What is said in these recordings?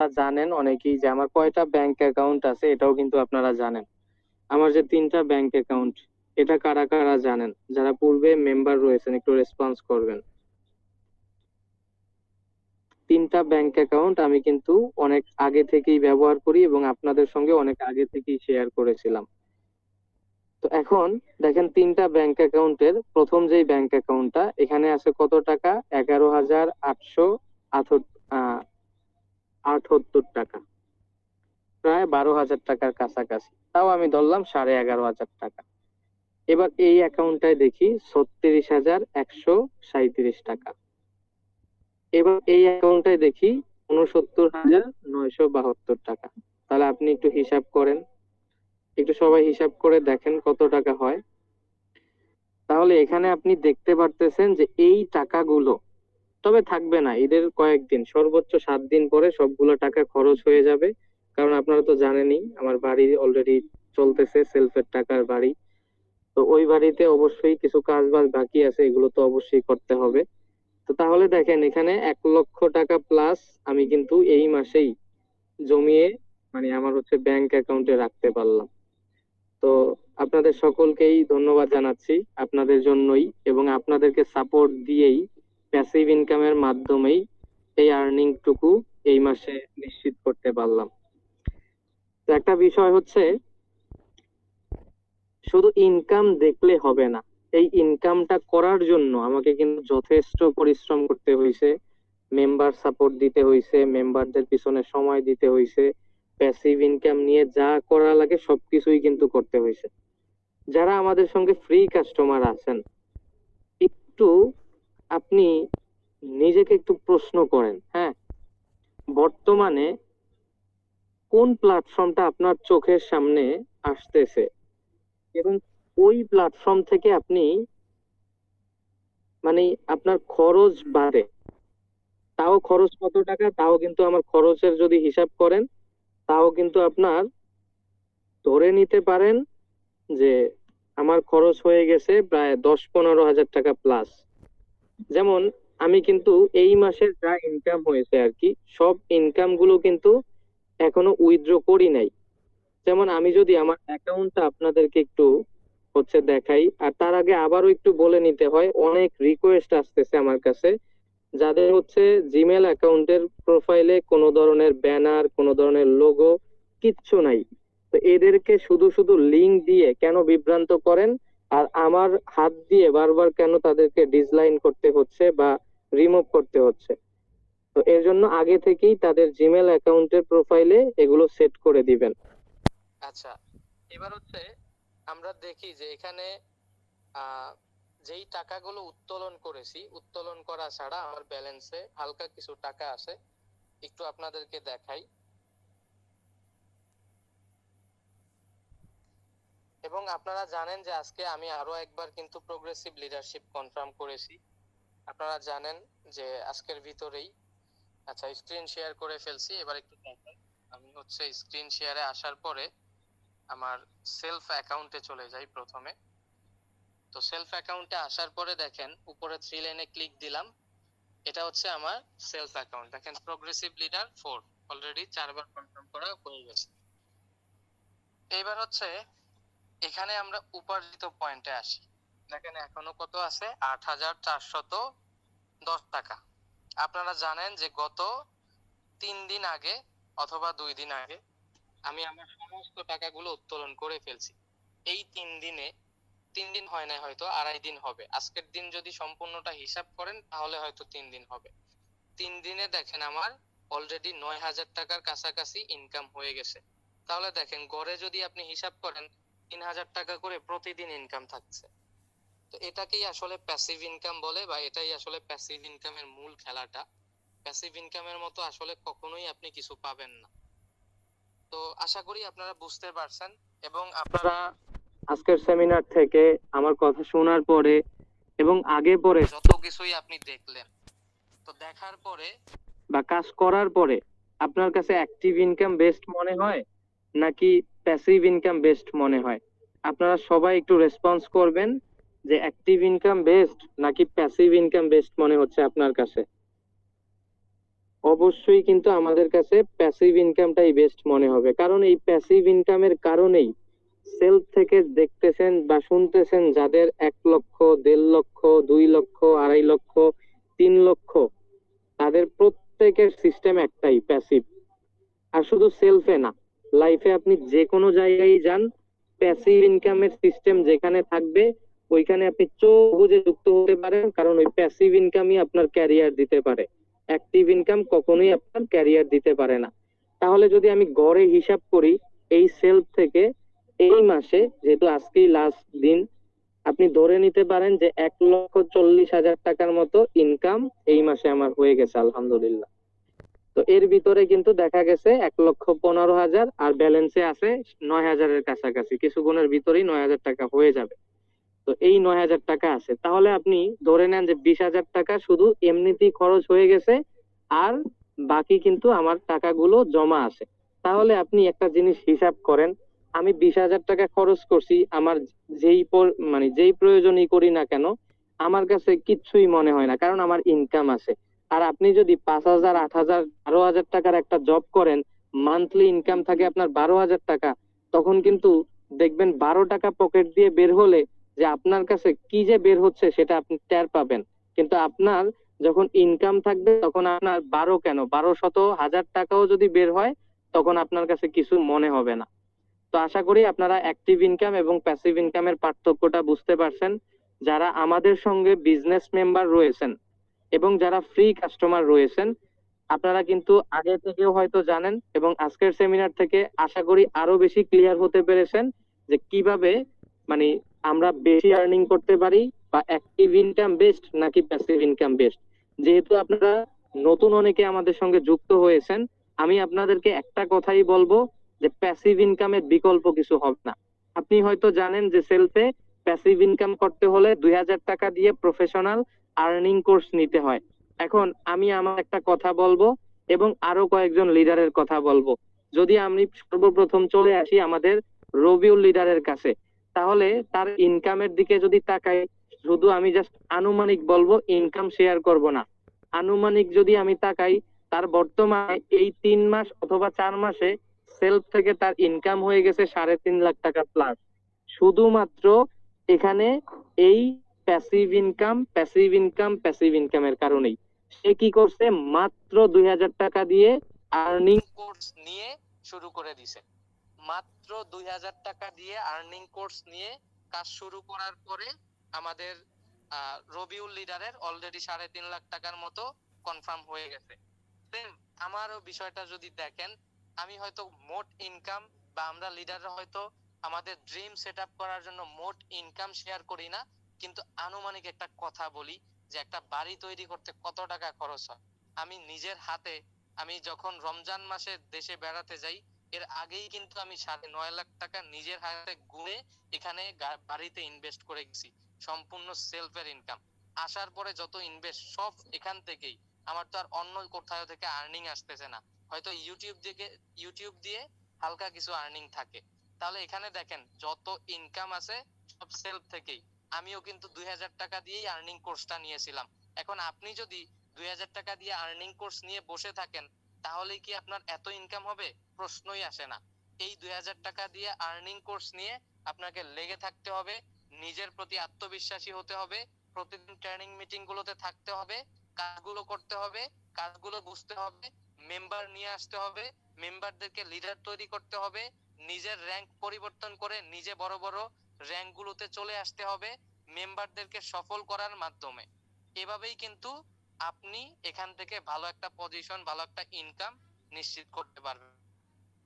জানেন অনেকেই যে আমার কয়টা ব্যাংক অ্যাকাউন্ট আছে, এটাও কিন্তু আপনারা জানেন। আমার যে 3টা ব্যাংক অ্যাকাউন্ট, এটা কারা কারা জানেন? যারা পূর্বে মেম্বার রয়েছেন একটু রেসপন্স করবেন। 3টা ব্যাংক অ্যাকাউন্ট আমি কিন্তু অনেক আগে থেকেই ব্যবহার করি এবং আপনাদের সঙ্গে অনেক আগে থেকেই শেয়ার করেছিলাম। তো এখন দেখেন 3টা ব্যাংক অ্যাকাউন্টের প্রথম যেই ব্যাংক অ্যাকাউন্টটা, এখানে আছে কত টাকা? 11,878 টাকা, প্রায় 12,000 টাকার কাছাকাছি। তাও আমি ধরলাম 11,500 টাকা। এবার এই অ্যাকাউন্টটায় দেখি 36,137 টাকা। এবার এই অ্যাকাউন্টটায় দেখি 69,972 টাকা। তাহলে আপনি একটু হিসাব করেন, একটু সবাই হিসাব করে দেখেন কত টাকা হয়। তাহলে এখানে আপনি দেখতে পারতেছেন যে এই টাকাগুলো তবে থাকবে না, ঈদের কয়েকদিন, সর্বোচ্চ 7 দিন পরে সবগুলো টাকা খরচ হয়ে যাবে। কারণ আপনারা তো জানেনই আমার বাড়ি অলরেডি চলতেছে, সেলফের টাকার বাড়ি। তো ওই বাড়িতে অবশ্যই কিছু কাজ বাজ বাকি আছে, এগুলো তো অবশ্যই করতে হবে। তো তাহলে দেখেন এখানে 1,00,000 টাকা প্লাস আমি কিন্তু এই মাসেই জমিয়ে মানে আমার হচ্ছে ব্যাংক অ্যাকাউন্টে রাখতে পারলাম। তো আপনাদের সকলকেই ধন্যবাদ জানাচ্ছি, আপনাদের জন্যই এবং আপনাদেরকে সাপোর্ট দিয়েই প্যাসিভ ইনকামের মাধ্যমেই এই আর্নিং টুকু এই মাসে নিশ্চিত করতে পারলাম। তো একটা বিষয় হচ্ছে, শুধু ইনকাম দেখলে হবে না, এই ইনকামটা করার জন্য আমাকে কিন্তু যথেষ্ট পরিশ্রম করতে হয়েছে, মেম্বার সাপোর্ট দিতে হয়েছে, মেম্বারদের পিছনে সময় দিতে হয়েছে, প্যাসিভ ইনকাম নিয়ে যা করা লাগে সবকিছুই কিন্তু করতে হয়েছে। যারা আমাদের সঙ্গে ফ্রি কাস্টমার আছেন, একটু আপনি নিজেকে একটু প্রশ্ন করেন, হ্যাঁ, বর্তমানে কোন প্ল্যাটফর্মটা আপনার চোখের সামনে আসতেছে এবং ওই প্ল্যাটফর্ম থেকে আপনি মানে আপনার খরচ বাদে, তাও খরচ কত টাকা, তাও কিন্তু আমার খরচের যদি হিসাব করেন, তাও কিন্তু আপনার ধরে নিতে পারেন যে আমার খরচ হয়ে গেছে প্রায় 10-15 হাজার টাকা প্লাস। যেমন আমি কিন্তু এই মাসের যা ইনকাম হয়েছে আর কি, সব ইনকাম গুলো কিন্তু এখনো উইথড্র করি নাই। যেমন আমি যদি আমার অ্যাকাউন্টটা আপনাদেরকে একটু হচ্ছে দেখাই, আর তার আগে আবারও একটু বলে নিতে হয়, অনেক রিকোয়েস্ট আসতেছে আমার কাছে যাদের হচ্ছে জিমেল অ্যাকাউন্টের প্রোফাইলে কোনো ধরনের ব্যানার, কোনো ধরনের লোগো কিচ্ছু নাই। তো এদেরকে শুধু শুধু লিংক দিয়ে কেন বিভ্রান্ত করেন, আর আমার হাত দিয়ে বারবার কেন তাদেরকে ডিসলাইন করতে হচ্ছে বা রিমুভ করতে হচ্ছে? তো এর জন্য আগে থেকেই তাদের জিমেল অ্যাকাউন্টের প্রোফাইলে এগুলো সেট করে দিবেন। আচ্ছা, এবার হচ্ছে আমরা দেখি যে এখানে আহ যেই টাকাগুলো উত্তোলন করেছি, উত্তোলন করা ছাড়া আমার ব্যালেন্সে হালকা কিছু টাকা আছে, একটু আপনাদেরকে দেখাই। এবং আপনারা জানেন যে আজকে আমি আরো একবার কিন্তু প্রোগ্রেসিভ লিডারশিপ কনফার্ম করেছি, আপনারা জানেন যে আজকের ভিতরেই। আচ্ছা, স্ক্রিন শেয়ার করে ফেলছি, এবার একটু দেখেন। আমি হচ্ছে স্ক্রিন শেয়ারে আসার পরে আমার সেলফ অ্যাকাউন্টে চলে যাই প্রথমে। তো সেলফ অ্যাকাউন্টে আসার পরে দেখেন উপরে 3 লাইনে ক্লিক দিলাম, এটা হচ্ছে আমার সেলফ অ্যাকাউন্ট। দেখেন প্রোগ্রেসিভ লিডার 4 অলরেডি 4বার কনফার্ম করা হয়ে গেছে। এবার হচ্ছে এখানে আমরা উপার্জিত পয়েন্টে আসি। দেখেন এখনো কত আছে? 8,410 টাকা। আপনারা জানেন যে গত 3 দিন আগে অথবা 2 দিন আগে আমি আমার সমস্ত টাকাগুলো উত্তোলন করে ফেলছি। এই 3 দিনে, 3 দিন হয় না, হয়তো 2.5 দিন হবে। আজকের দিন যদি সম্পূর্ণটা হিসাব করেন তাহলে হয়তো 3 দিন হবে। 3 দিনে দেখেন আমার অলরেডি 9,000 টাকার কাছাকাছি ইনকাম হয়ে গেছে। তাহলে দেখেন গড়ে যদি আপনি হিসাব করেন 3,000 টাকা করে প্রতিদিন ইনকাম থাকছে। তো এটাকেই আসলে প্যাসিভ ইনকাম বলে, বা এটাই আসলে প্যাসিভ ইনকামের মূল খেলাটা। প্যাসিভ ইনকামের মতো আসলে কখনোই আপনি কিছু পাবেন না। তো আশা করি আপনারা বুঝতে পারছেন, এবং আপনারা আজকের সেমিনার থেকে আমার কথা শোনার পরে এবং আগে পরে যত কিছুই আপনি দেখলেন, তো দেখার পরে বা কাজ করার পরে আপনার কাছে অ্যাক্টিভ ইনকাম বেস্ট মনে হয় নাকি প্যাসিভ ইনকাম বেস্ট মনে হয়? আপনারা সবাই একটু রেসপন্স করবেন যে অ্যাক্টিভ ইনকাম বেস্ট নাকি প্যাসিভ ইনকাম বেস্ট মনে হচ্ছে আপনার কাছে। অবশ্যই কিন্তু আমাদের কাছে প্যাসিভ ইনকামটাই বেস্ট মনে হবে, কারণ এই প্যাসিভ ইনকামের কারণেই সেলফ থেকে দেখতেছেন বা শুনতেছেন যাদের 1 লক্ষ, 1.5 লক্ষ, 2 লক্ষ, 2.5 লক্ষ, 3 লক্ষ, তাদের প্রত্যেকের সিস্টেম একটাই, প্যাসিভ। আর শুধু সেলফে না, লাইফে আপনি যে কোনো জায়গায় যান, প্যাসিভ ইনকামের সিস্টেম যেখানে থাকবে ওইখানে আপনি চোখ বুজে যুক্ত হতে পারেন, কারণ ওই প্যাসিভ ইনকামই আপনার ক্যারিয়ার দিতে পারে। অ্যাক্টিভ ইনকাম কখনোই আপনার ক্যারিয়ার দিতে পারে না। তাহলে যদি আমি গড়ে হিসাব করি এই সেলফ থেকে, এই মাসে যেহেতু আজকেই লাস্ট দিন, আপনি ধরে নিতে পারেন যে 1,40,000 টাকার মতো ইনকাম এই মাসে আমার হয়ে গেছে আলহামদুলিল্লাহ। তো এর ভিতরে কিন্তু দেখা গেছে 1,15,000 আর ব্যালেন্সে আছে 9,000-এর কাছাকাছি, কিছু গুণের ভিতরেই 9,000 টাকা হয়ে যাবে। তো এই 9,000 টাকা আছে, তাহলে আপনি ধরে নেন যে 20,000 টাকা শুধু এমনিতেই খরচ হয়ে গেছে, আর বাকি কিন্তু আমার টাকাগুলো জমা আছে। তাহলে আপনি একটা জিনিস হিসাব করেন, আমি 20,000 টাকা খরচ করছি, আমার মানে যেই প্রয়োজনই করি না কেন আমার কাছে কিচ্ছুই মনে হয় না, কারণ আমার ইনকাম আছে। আর আপনি যদি 5,000, 8,000, 12,000 টাকার একটা জব করেন, মান্থলি ইনকাম থাকে আপনার 12,000 টাকা, তখন কিন্তু দেখবেন 12 টাকা পকেট দিয়ে বের হলে যে আপনার কাছে কি যে বের হচ্ছে সেটা আপনি টের পাবেন। কিন্তু আপনার যখন ইনকাম থাকবে তখন আপনার 12 কেন, 12 শত, 1,000 টাকাও যদি বের হয় তখন আপনার কাছে কিছু মনে হবে না। তো আশা করি আপনারা অ্যাক্টিভ ইনকাম এবং প্যাসিভ ইনকামের পার্থক্যটা বুঝতে পারছেন। যারা আমাদের সঙ্গে বিজনেস মেম্বার রয়েছেন এবং যারা ফ্রি কাস্টমার রয়েছেন, আপনারা কিন্তু আগে থেকেও হয়তো জানেন এবং আজকের সেমিনার থেকে আশা করি আরো বেশি ক্লিয়ার হতে পেরেছেন যে কিভাবে মানে আমরা বেশি আর্নিং করতে পারি, বা অ্যাক্টিভ ইনকাম বেস্ট নাকি প্যাসিভ ইনকাম বেস্ট। যেহেতু আপনারা নতুন অনেকে আমাদের সঙ্গে যুক্ত হয়েছেন, আমি আপনাদেরকে একটা কথাই বলবো যে প্যাসিভ ইনকামের বিকল্প কিছু হবে না। আপনি হয়তো জানেন যে সেলফে প্যাসিভ ইনকাম করতে হলে 2,000 টাকা দিয়ে প্রফেশনাল আর্নিং কোর্স নিতে হয়। এখন আমি আমার একটা কথা বলবো এবং আরো কয়েকজন লিডারের কথা বলবো। যদি আমি সর্বপ্রথম চলে আসি আমাদের রবিউল লিডারের কাছে, তাহলে তার ইনকামের দিকে যদি তাকাই, শুধু আমি জাস্ট আনুমানিক বলবো, ইনকাম শেয়ার করব না, আনুমানিক যদি আমি তাকাই, তার বর্তমানে এই 3 মাস অথবা 4 মাসে সেলফ থেকে তার ইনকাম হয়ে গেছে 3.5 লাখ টাকা প্লাস, শুধুমাত্র এখানে এই passive income, passive income, passive ইনকামের কারণেই। সে কি করছে, মাত্র 2,000 টাকা দিয়ে আর্নিং কোর্স নিয়ে শুরু করে দিছে। মাত্র 2,000 টাকা দিয়ে আর্নিং কোর্স নিয়ে কাজ শুরু করার পরে আমাদের রবিউল লিডারের অলরেডি 3.5 লাখ টাকার মতো কনফার্ম হয়ে গেছে। আমারও বিষয়টা যদি দেখেন, আমি হয়তো মোট ইনকাম বা আমরা লিডাররা হয়তো আমাদের ড্রিম সেট আপ করার জন্য মোট ইনকাম শেয়ার করি না, কিন্তু আনুমানিক একটা কথা বলি যে একটা বাড়ি তৈরি করতে কত টাকা খরচ হয়। আমি নিজের হাতে, আমি যখন রমজান মাসে দেশে বেড়াতে যাই, এর আগেই কিন্তু আমি 9.5 লাখ টাকা নিজের হাতে গুনে এখানে বাড়িতে ইনভেস্ট করে গেছি, সম্পূর্ণ সেলফের ইনকাম। আসার পরে যত ইনভেস্ট সব এখান থেকেই। আমার তো আর অন্য কোথাও থেকে আর্নিং আসতেছে না, হয়তো ইউটিউব দিয়ে হালকা কিছু আর্নিং থাকে। তাহলে এখানে দেখেন যত ইনকাম আছে সব সেলফ থেকেই। আমিও কিন্তু 2,000 টাকা দিয়েই আর্নিং কোর্সটা নিয়েছিলাম। এখন আপনি যদি 2,000 টাকা দিয়ে আর্নিং কোর্স নিয়ে বসে থাকেন, তাহলে কি আপনার এত ইনকাম হবে? প্রশ্নই আসে না। এই 2,000 টাকা দিয়ে আর্নিং কোর্স নিয়ে আপনাকে লেগে থাকতে হবে, নিজের প্রতি আত্মবিশ্বাসী হতে হবে, প্রতিদিন ট্রেনিং মিটিং গুলোতে থাকতে হবে, কাজগুলো করতে হবে, কাজগুলো বুঝতে হবে, মেম্বার নিয়ে আসতে হবে, মেম্বারদেরকে লিডার তৈরি করতে হবে, নিজের র্যাঙ্ক পরিবর্তন করে নিজে বড় বড় র্যাঙ্ক গুলোতে চলে আসতে হবে মেম্বারদেরকে সফল করার মাধ্যমে। এভাবেই কিন্তু আপনি এখান থেকে ভালো একটা পজিশন, ভালো একটা ইনকাম নিশ্চিত করতে পারবেন।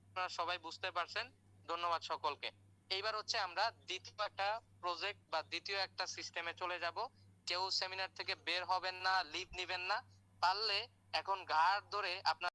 আপনারা সবাই বুঝতে পারছেন। ধন্যবাদ সকলকে। এইবার হচ্ছে আমরা দ্বিতীয় একটা প্রজেক্ট বা দ্বিতীয় একটা সিস্টেমে চলে যাব। কেউ সেমিনার থেকে বের হবেন না, লিভ নিবেন না, পারলে এখন ঘাড় ধরে আপনার